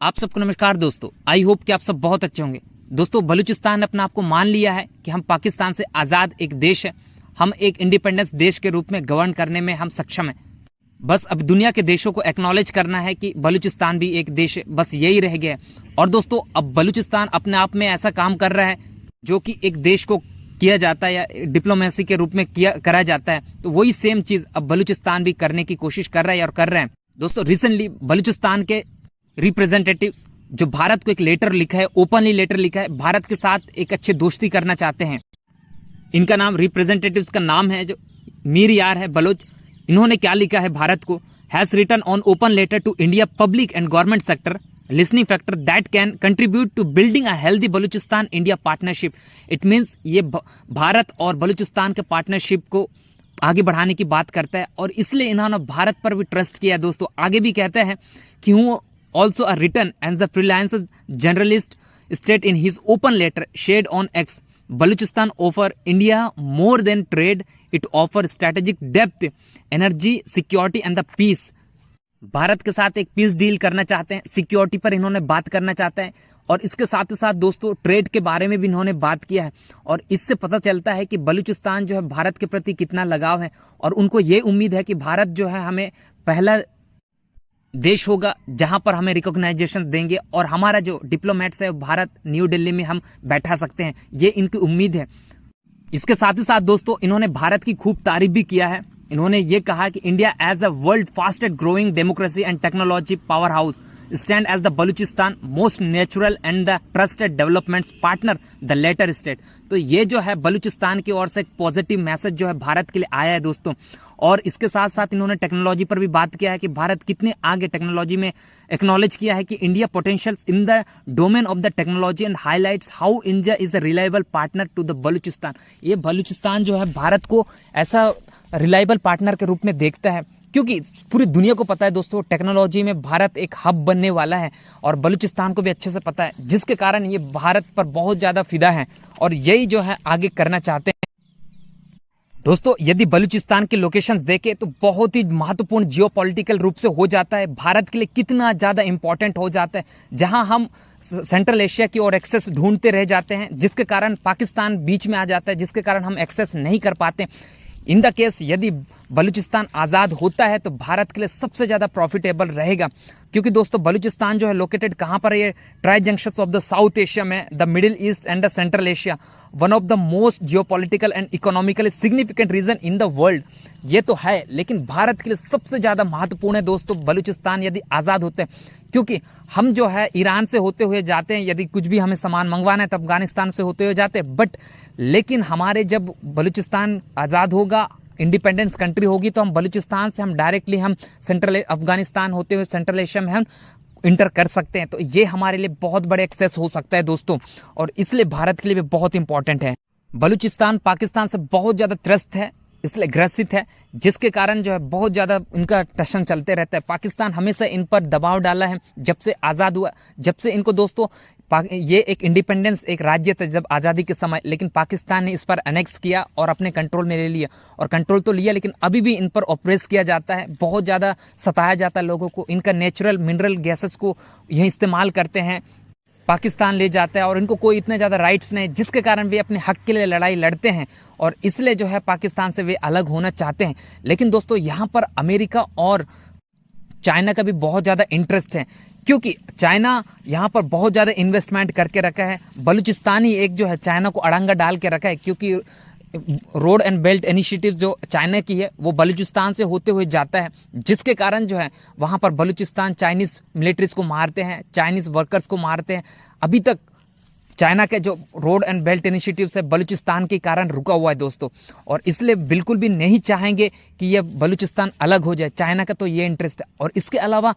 आप सबको नमस्कार दोस्तों। आई होप कि आप सब बहुत अच्छे होंगे। दोस्तों, बलूचिस्तान ने अपने आप को मान लिया है कि हम पाकिस्तान से आज़ाद एक देश है। हम एक इंडिपेंडेंस देश के रूप में गवर्न करने में हम सक्षम हैं। बस अब दुनिया के देशों को एक्नॉलेज करना है कि बलूचिस्तान भी एक देश है। बस यही रह गया है। और दोस्तों, अब बलूचिस्तान अपने आप में ऐसा काम कर रहा है जो कि एक देश को किया जाता है या डिप्लोमेसी के रूप में करा जाता है, तो वही सेम चीज अब बलूचिस्तान भी करने की कोशिश कर रहा है और कर रहे हैं। दोस्तों, रिसेंटली बलूचिस्तान के रिप्रेजेंटेटिव्स जो भारत को एक लेटर लिखा है, ओपनली लेटर लिखा है, भारत के साथ एक अच्छी दोस्ती करना चाहते हैं। इनका नाम, रिप्रेजेंटेटिव्स का नाम है जो मीर यार है बलोच। इन्होंने क्या लिखा है भारत को? Has written on open letter to India public and government sector listening factor that can contribute to building a healthy Balochistan India partnership. It means ये भारत और बलूचिस्तान के पार्टनरशिप को आगे बढ़ाने की बात करता है और इसलिए इन्होंने भारत पर भी ट्रस्ट किया है। दोस्तों, आगे भी कहते हैं कि हूँ also a written and the freelance generalist state in his open letter shared on X, Baluchistan offer India more than trade, it offer strategic depth, energy, security and the peace। Bharat के साथ एक पीस डील करना चाहते हैं, security पर इन्होंने बात करना चाहते हैं और इसके साथ ही साथ दोस्तों ट्रेड के बारे में भी इन्होंने बात किया है। और इससे पता चलता है कि बलूचिस्तान जो है भारत के प्रति कितना लगाव है और उनको ये उम्मीद है कि भारत जो है हमें पहला देश होगा जहां पर हमें रिकॉग्नाइजेशन देंगे और हमारा जो डिप्लोमेट्स है भारत न्यू दिल्ली में हम बैठा सकते हैं, ये इनकी उम्मीद है। इसके साथ ही साथ दोस्तों इन्होंने भारत की खूब तारीफ भी किया है। इन्होंने ये कहा कि India as a world fastest growing democracy and technology power house stand as the Baluchistan most natural and the trusted developments partner the latter state। तो ये जो है बलूचिस्तान की ओर से एक पॉजिटिव मैसेज जो है भारत के लिए आया है दोस्तों। और इसके साथ साथ इन्होंने टेक्नोलॉजी पर भी बात किया है कि भारत कितने आगे टेक्नोलॉजी में एक्नॉलेज किया है कि India potentials in the domain of the technology and highlights how India is a reliable partner to the Balochistan. ये बलूचिस्तान जो है भारत को ऐसा रिलायबल पार्टनर के रूप में देखता है क्योंकि पूरी दुनिया को पता है दोस्तों टेक्नोलॉजी में भारत एक हब बनने वाला है और बलूचिस्तान को भी अच्छे से पता है, जिसके कारण ये भारत पर बहुत ज्यादा फिदा है और यही जो है आगे करना चाहते हैं। दोस्तों, यदि बलूचिस्तान के लोकेशंस देखें तो बहुत ही महत्वपूर्ण जियोपॉलिटिकल रूप से हो जाता है, भारत के लिए कितना ज्यादा इंपॉर्टेंट हो जाता है, जहां हम सेंट्रल एशिया की ओर एक्सेस ढूंढते रह जाते हैं, जिसके कारण पाकिस्तान बीच में आ जाता है, जिसके कारण हम एक्सेस नहीं कर पाते। इन द केस यदि बलूचिस्तान आजाद होता है तो भारत के लिए सबसे ज्यादा प्रॉफिटेबल रहेगा क्योंकि दोस्तों बलूचिस्तान जो है लोकेटेड कहां पर है? ये tri junctions of the South Asia में, the Middle East and the Central Asia, one of the most geopolitical and economically significant region in the world. ये तो है, लेकिन भारत के लिए सबसे ज्यादा महत्वपूर्ण है दोस्तों बलूचिस्तान यदि आजाद होते हैं, क्योंकि हम जो है ईरान से होते हुए जाते हैं, यदि कुछ भी हमें सामान मंगवाना है तो अफगानिस्तान से होते हुए जाते हैं, बट लेकिन हमारे जब बलूचिस्तान आजाद होगा, इंडिपेंडेंस कंट्री होगी, तो हम बलूचिस्तान से हम डायरेक्टली हम सेंट्रल अफगानिस्तान होते हुए सेंट्रल एशिया में हम इंटर कर सकते हैं। तो ये हमारे लिए बहुत बड़े एक्सेस हो सकता है दोस्तों और इसलिए भारत के लिए भी बहुत इंपॉर्टेंट है। बलूचिस्तान पाकिस्तान से बहुत ज्यादा त्रस्त है, इसलिए ग्रसित है, जिसके कारण जो है बहुत ज्यादा इनका टशन चलते रहता है। पाकिस्तान हमेशा इन पर दबाव डाला है जब से आजाद हुआ, जब से इनको दोस्तों ये एक इंडिपेंडेंस एक राज्य था जब आजादी के समय, लेकिन पाकिस्तान ने इस पर अनेक्स किया और अपने कंट्रोल में ले लिया। और कंट्रोल तो लिया लेकिन अभी भी इन पर ऑपरेस किया जाता है, बहुत ज्यादा सताया जाता है लोगों को। इनका नेचुरल मिनरल गैसेस को यही इस्तेमाल करते हैं, पाकिस्तान ले जाता है और इनको कोई इतने ज्यादा राइट्स नहीं, जिसके कारण वे अपने हक के लिए लड़ाई लड़ते हैं और इसलिए जो है पाकिस्तान से वे अलग होना चाहते हैं। लेकिन दोस्तों यहाँ पर अमेरिका और चाइना का भी बहुत ज्यादा इंटरेस्ट है क्योंकि चाइना यहाँ पर बहुत ज्यादा इन्वेस्टमेंट करके रखा है। बलूचिस्तान ही एक जो है चाइना को अड़ंगा डाल के रखा है क्योंकि रोड एंड बेल्ट इनिशिएटिव जो चाइना की है वो बलूचिस्तान से होते हुए जाता है, जिसके कारण जो है वहां पर बलूचिस्तान चाइनीज मिलिट्रीज को मारते हैं, चाइनीज वर्कर्स को मारते हैं। अभी तक चाइना के जो रोड एंड बेल्ट इनिशिएटिव है बलूचिस्तान के कारण रुका हुआ है दोस्तों और इसलिए बिल्कुल भी नहीं चाहेंगे कि यह बलूचिस्तान अलग हो जाए। चाइना का तो ये इंटरेस्ट है और इसके अलावा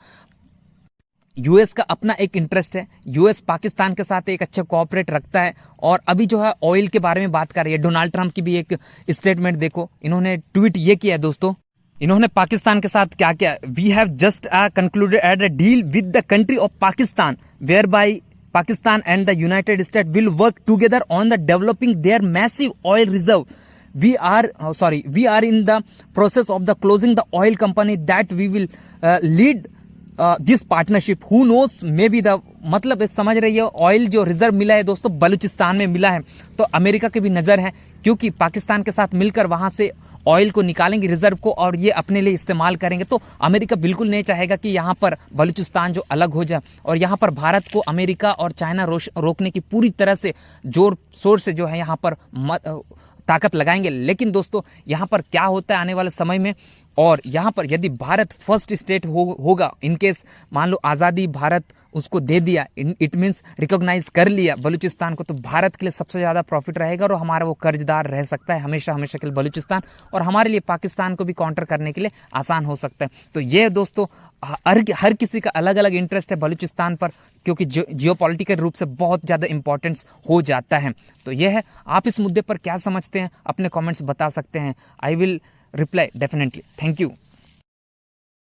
यूएस का अपना एक इंटरेस्ट है। यूएस पाकिस्तान के साथ एक अच्छा कोऑपरेट रखता है और अभी जो है ऑयल के बारे में बात कर रही है। डोनाल्ड ट्रंप की भी एक स्टेटमेंट देखो, इन्होंने ट्वीट ये किया है दोस्तों, इन्होंने पाकिस्तान के साथ क्या किया? We have just concluded a deal with the country of Pakistan whereby Pakistan and the United States will work together on the developing their massive oil reserve. We are in the process of the closing the oil company that we will lead this partnership, who knows, may be the, मतलब समझ रही है, oil जो reserve मिला है दोस्तों बलूचिस्तान में मिला है, तो अमेरिका की भी नजर है, क्योंकि पाकिस्तान के साथ मिलकर वहां से ऑयल को निकालेंगे रिजर्व को और ये अपने लिए इस्तेमाल करेंगे। तो अमेरिका बिल्कुल नहीं चाहेगा कि यहाँ पर बलूचिस्तान जो अलग हो जाए, और यहाँ पर भारत को अमेरिका और चाइना रोकने की पूरी तरह से जोर शोर से जो है यहाँ पर ताकत लगाएंगे। लेकिन दोस्तों यहाँ पर क्या होता है आने वाले समय में, और यहाँ पर यदि भारत फर्स्ट स्टेट होगा, इनकेस मान लो आज़ादी भारत उसको दे दिया, इट मीन्स रिकॉग्नाइज कर लिया बलूचिस्तान को, तो भारत के लिए सबसे ज़्यादा प्रॉफिट रहेगा और हमारा वो कर्जदार रह सकता है हमेशा हमेशा के लिए बलूचिस्तान, और हमारे लिए पाकिस्तान को भी काउंटर करने के लिए आसान हो सकता है। तो ये दोस्तों हर किसी का अलग अलग इंटरेस्ट है बलूचिस्तान पर, क्योंकि जियोपॉलिटिकल रूप से बहुत ज़्यादा इंपॉर्टेंस हो जाता है। तो ये है, आप इस मुद्दे पर क्या समझते हैं अपने कमेंट्स बता सकते हैं। I will reply definitely. Thank you.